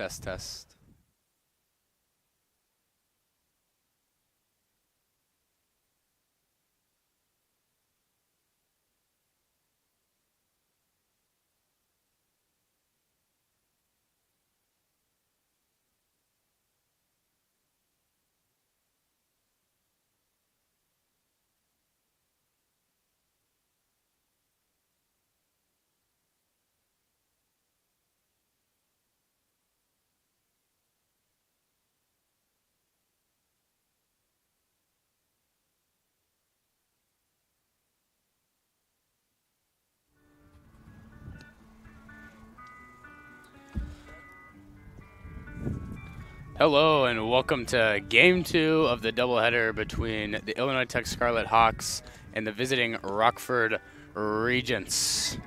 Test, test. Hello and welcome to Game 2 of the doubleheader between the Illinois Tech Scarlet Hawks and the visiting Rockford Regents.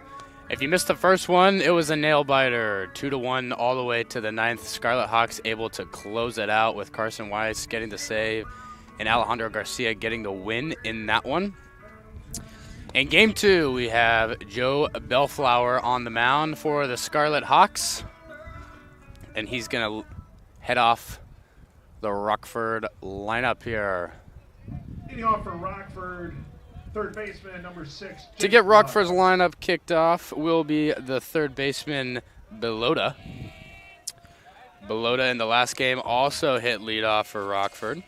If you missed the first one, it was a nail-biter, 2-1 all the way to the 9th. Scarlet Hawks able to close it out with Carson Weiss getting the save and Alejandro Garcia getting the win in that one. In Game 2, we have Joe Bellflower on the mound for the Scarlet Hawks, and he's going to head off the Rockford lineup here. Leading off for Rockford, third baseman, number 6. To get Rockford's lineup kicked off will be the third baseman, Belota. Belota in the last game also hit leadoff for Rockford.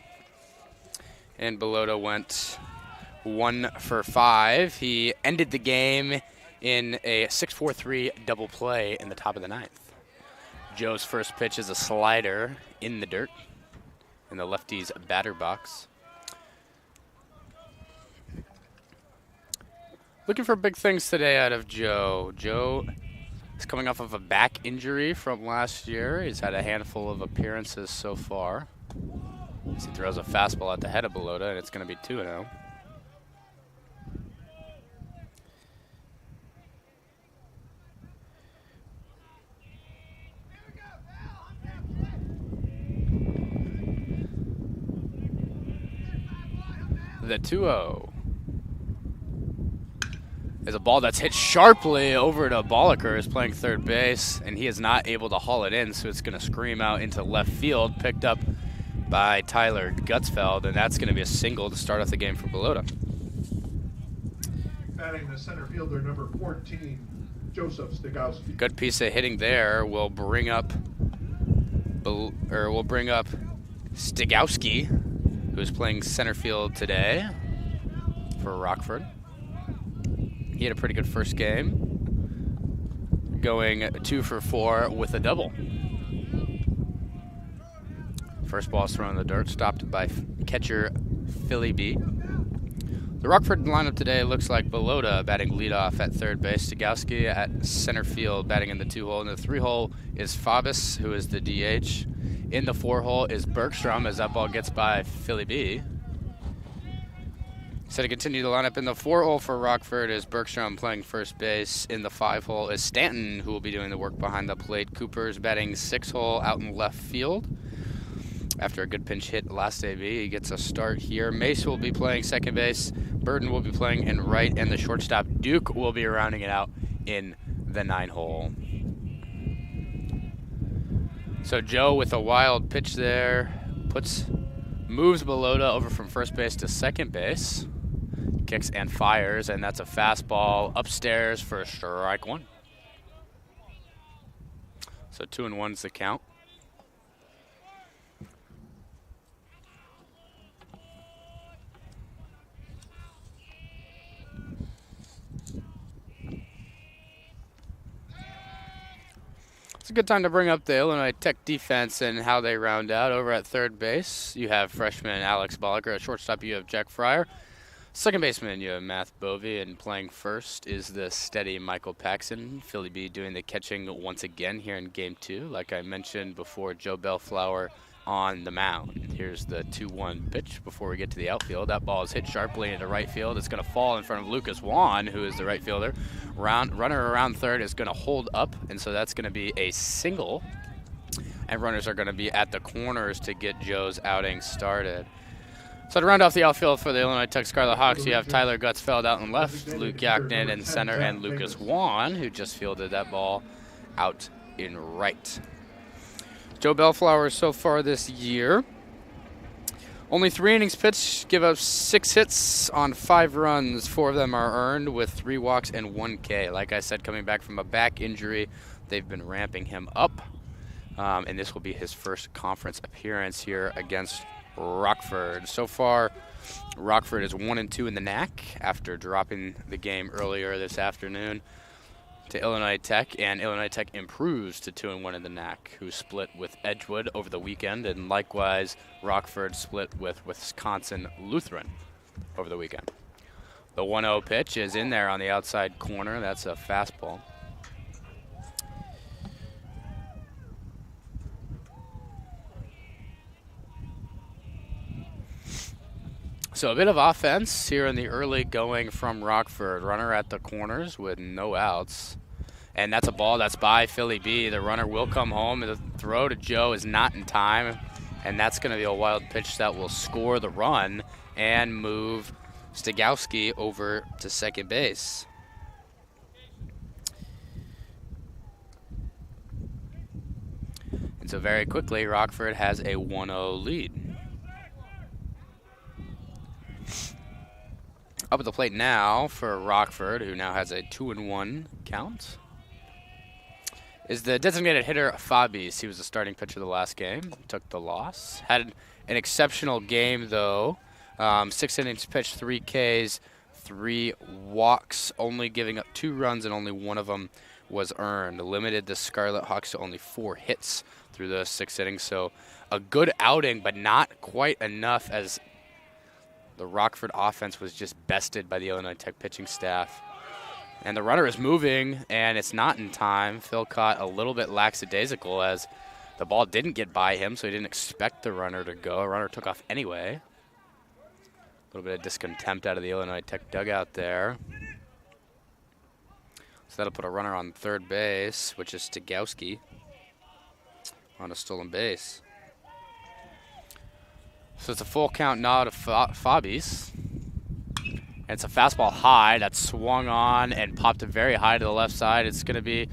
And Belota went 1 for 5. He ended the game in a 6-4-3 double play in the top of the 9th. Joe's first pitch is a slider in the dirt in the lefty's batter box. Looking for big things today out of Joe. Joe is coming off of a back injury from last year. He's had a handful of appearances so far. As he throws a fastball at the head of Belota, and it's going to be 2-0. The 2-0 is a ball that's hit sharply over to Bolliker, who's playing third base, and he is not able to haul it in, so it's going to scream out into left field, picked up by Tyler Gutsfeld, and that's going to be a single to start off the game for Belota. Batting the center fielder, number 14, Joseph Stigowski. Good piece of hitting there will bring up Stigowski, who's playing center field today for Rockford. He had a pretty good first game, going 2 for 4 with a double. First ball's thrown in the dirt, stopped by catcher Philly B. The Rockford lineup today looks like Belota batting leadoff at third base, Stigowski at center field batting in the 2-hole. In the 3-hole is Fabus, who is the DH. In the 4-hole is Bergstrom as that ball gets by Philly B. So to continue the lineup, in the 4-hole for Rockford is Bergstrom playing first base. In the 5-hole is Stanton, who will be doing the work behind the plate. Cooper's batting 6-hole out in left field. After a good pinch hit last AB, he gets a start here. Mace will be playing second base. Burton will be playing in right, and the shortstop Duke will be rounding it out in the 9-hole. So Joe with a wild pitch there moves Belota over from first base to second base. Kicks and fires, and that's a fastball upstairs for strike 1. So 2-1's the count. It's a good time to bring up the Illinois Tech defense and how they round out. Over at third base, you have freshman Alex Bolliker. At shortstop, you have Jack Fryer. Second baseman, you have Matt Bovey, and playing first is the steady Michael Paxson. Philly B doing the catching once again here in Game 2. Like I mentioned before, Joe Bellflower on the mound. Here's the 2-1 pitch before we get to the outfield. That ball is hit sharply into right field. It's going to fall in front of Lucas Wan, who is the right fielder. Runner around third is going to hold up, and so that's going to be a single. And runners are going to be at the corners to get Joe's outing started. So to round off the outfield for the Illinois Tech Scarlet Hawks, you have Tyler Gutsfeld out in left, Luke Yaknin in center, and Lucas Wan, who just fielded that ball out in right. Joe Bellflower so far this year, only 3 innings pitched, give up 6 hits on 5 runs. 4 of them are earned with 3 walks and 1 K. Like I said, coming back from a back injury, they've been ramping him up. And this will be his first conference appearance here against Rockford. So far, Rockford is 1-2 in the NAC after dropping the game earlier this afternoon to Illinois Tech, and Illinois Tech improves to 2-1 in the NAC, who split with Edgewood over the weekend, and likewise Rockford split with Wisconsin Lutheran over the weekend. The 1-0 pitch is in there on the outside corner. That's a fastball. So a bit of offense here in the early going from Rockford. Runner at the corners with no outs. And that's a ball that's by Philly B. The runner will come home. The throw to Joe is not in time. And that's going to be a wild pitch that will score the run and move Stigowski over to second base. And so very quickly, Rockford has a 1-0 lead. Up at the plate now for Rockford, who now has a 2-1 count, is the designated hitter Fabies. He was the starting pitcher the last game, took the loss. Had an exceptional game, though. 6 innings pitched, 3 Ks, 3 walks, only giving up 2 runs, and only 1 of them was earned. Limited the Scarlet Hawks to only 4 hits through those 6 innings. So a good outing, but not quite enough, as the Rockford offense was just bested by the Illinois Tech pitching staff. And the runner is moving, and it's not in time. Phil caught a little bit lackadaisical as the ball didn't get by him, so he didn't expect the runner to go. The runner took off anyway. A little bit of discontent out of the Illinois Tech dugout there. So that'll put a runner on third base, which is Stigowski, on a stolen base. So it's a full count now to Fabies. And it's a fastball high that swung on and popped it very high to the left side. It's going to be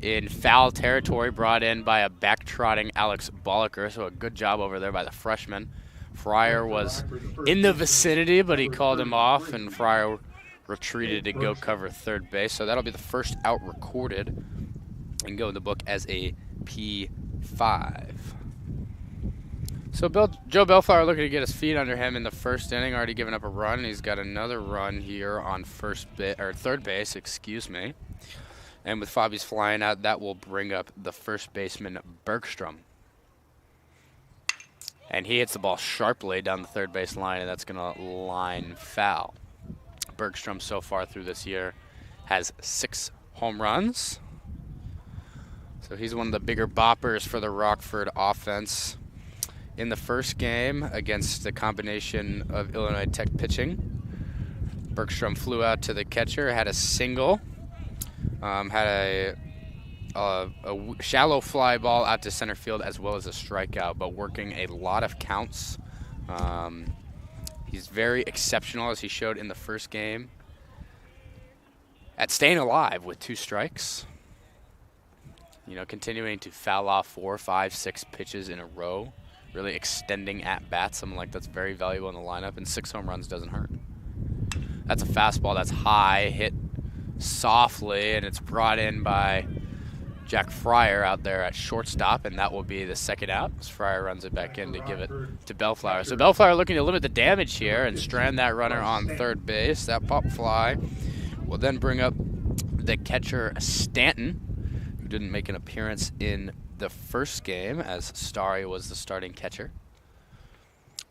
in foul territory, brought in by a back-trotting Alex Bolliker. So a good job over there by the freshman. Fryer was in the vicinity, but he called him off, and Fryer retreated to go cover third base. So that'll be the first out recorded and go in the book as a P5. So Joe Bellflower looking to get his feet under him in the first inning, already given up a run. He's got another run here on third base, excuse me. And with Fabies flying out, that will bring up the first baseman, Bergstrom. And he hits the ball sharply down the third base line, and that's going to line foul. Bergstrom so far through this year has 6 home runs. So he's one of the bigger boppers for the Rockford offense. In the first game against the combination of Illinois Tech pitching, Bergstrom flew out to the catcher, had a single, had a shallow fly ball out to center field as well as a strikeout, but working a lot of counts. He's very exceptional, as he showed in the first game, at staying alive with 2 strikes. You know, continuing to foul off 4, 5, 6 pitches in a row. Really extending at-bats, something like that's very valuable in the lineup, and 6 home runs doesn't hurt. That's a fastball that's high, hit softly, and it's brought in by Jack Fryer out there at shortstop, and that will be the second out as Fryer runs it back in to give it to Bellflower. So Bellflower looking to limit the damage here and strand that runner on third base. That pop fly will then bring up the catcher Stanton, who didn't make an appearance in the first game as Starry was the starting catcher.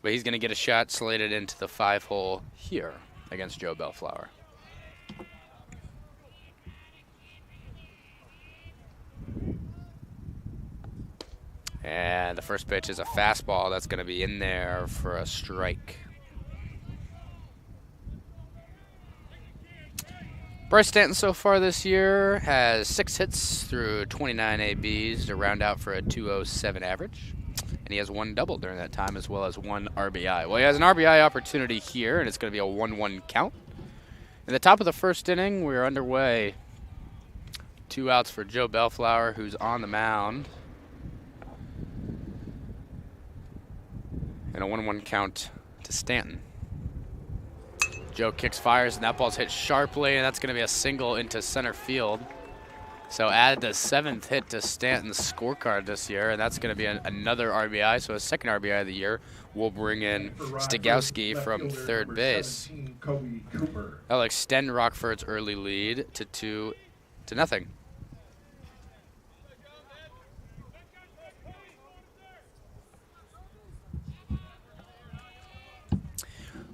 But he's going to get a shot slated into the 5-hole here against Joe Bellflower. And the first pitch is a fastball that's going to be in there for a strike. Bryce Stanton so far this year has 6 hits through 29 ABs to round out for a 207 average. And he has 1 double during that time as well as 1 RBI. Well, he has an RBI opportunity here, and it's going to be a 1-1 count. In the top of the first inning, we're underway. 2 outs for Joe Bellflower, who's on the mound. And a 1-1 count to Stanton. Joe kicks, fires, and that ball's hit sharply, and that's going to be a single into center field. So add the 7th hit to Stanton's scorecard this year, and that's going to be another RBI. So a second RBI of the year. We'll bring in Stigowski from third base. That'll extend Rockford's early lead to 2-0.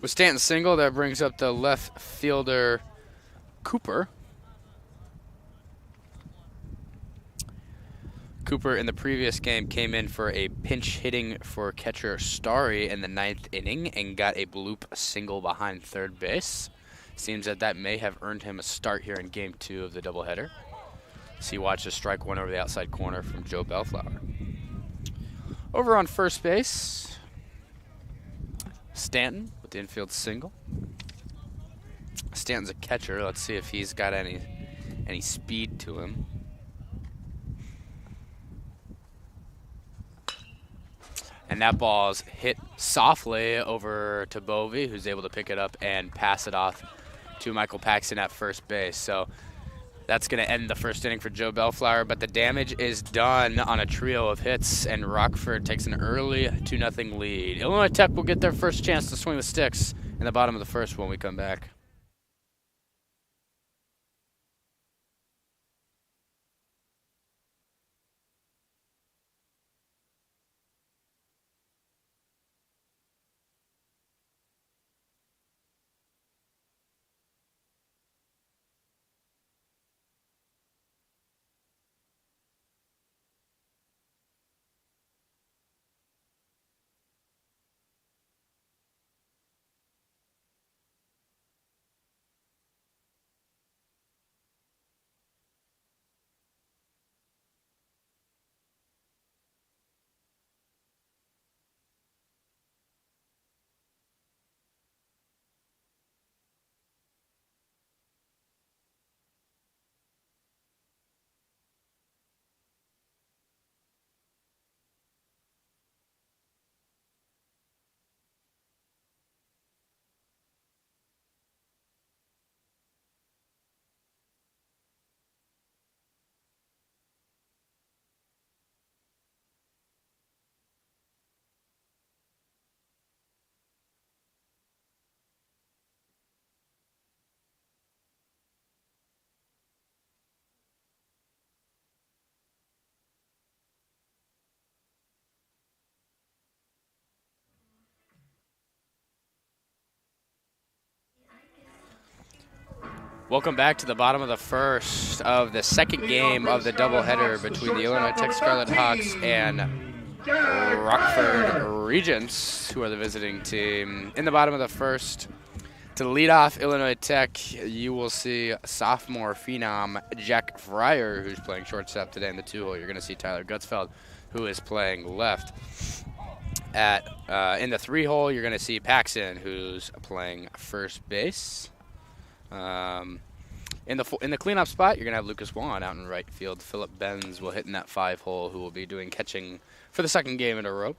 With Stanton's single, that brings up the left fielder Cooper. Cooper in the previous game came in for a pinch hitting for catcher Starry in the 9th inning and got a bloop single behind third base. Seems that may have earned him a start here in Game 2 of the doubleheader. So he watches strike one over the outside corner from Joe Bellflower. Over on first base, Stanton with the infield single. Stanton's a catcher. Let's see if he's got any speed to him. And that ball's hit softly over to Bovey, who's able to pick it up and pass it off to Michael Paxton at first base. So that's going to end the first inning for Joe Bellflower, but the damage is done on a trio of hits, and Rockford takes an early 2-0 lead. Illinois Tech will get their first chance to swing the sticks in the bottom of the first when we come back. Welcome back to the bottom of the first of the second game of the doubleheader between the Illinois Tech Scarlet Hawks and Rockford Regents, who are the visiting team. In the bottom of the first, to lead off Illinois Tech, you will see sophomore phenom Jack Fryer, who's playing shortstop today in the 2-hole. You're going to see Tyler Gutzfeld, who is playing left. In the 3-hole, you're going to see Paxton, who's playing first base. In the cleanup spot, you're going to have Lucas Wan out in right field. Philip Benz will hit in that 5-hole, who will be doing catching for the second game in a row.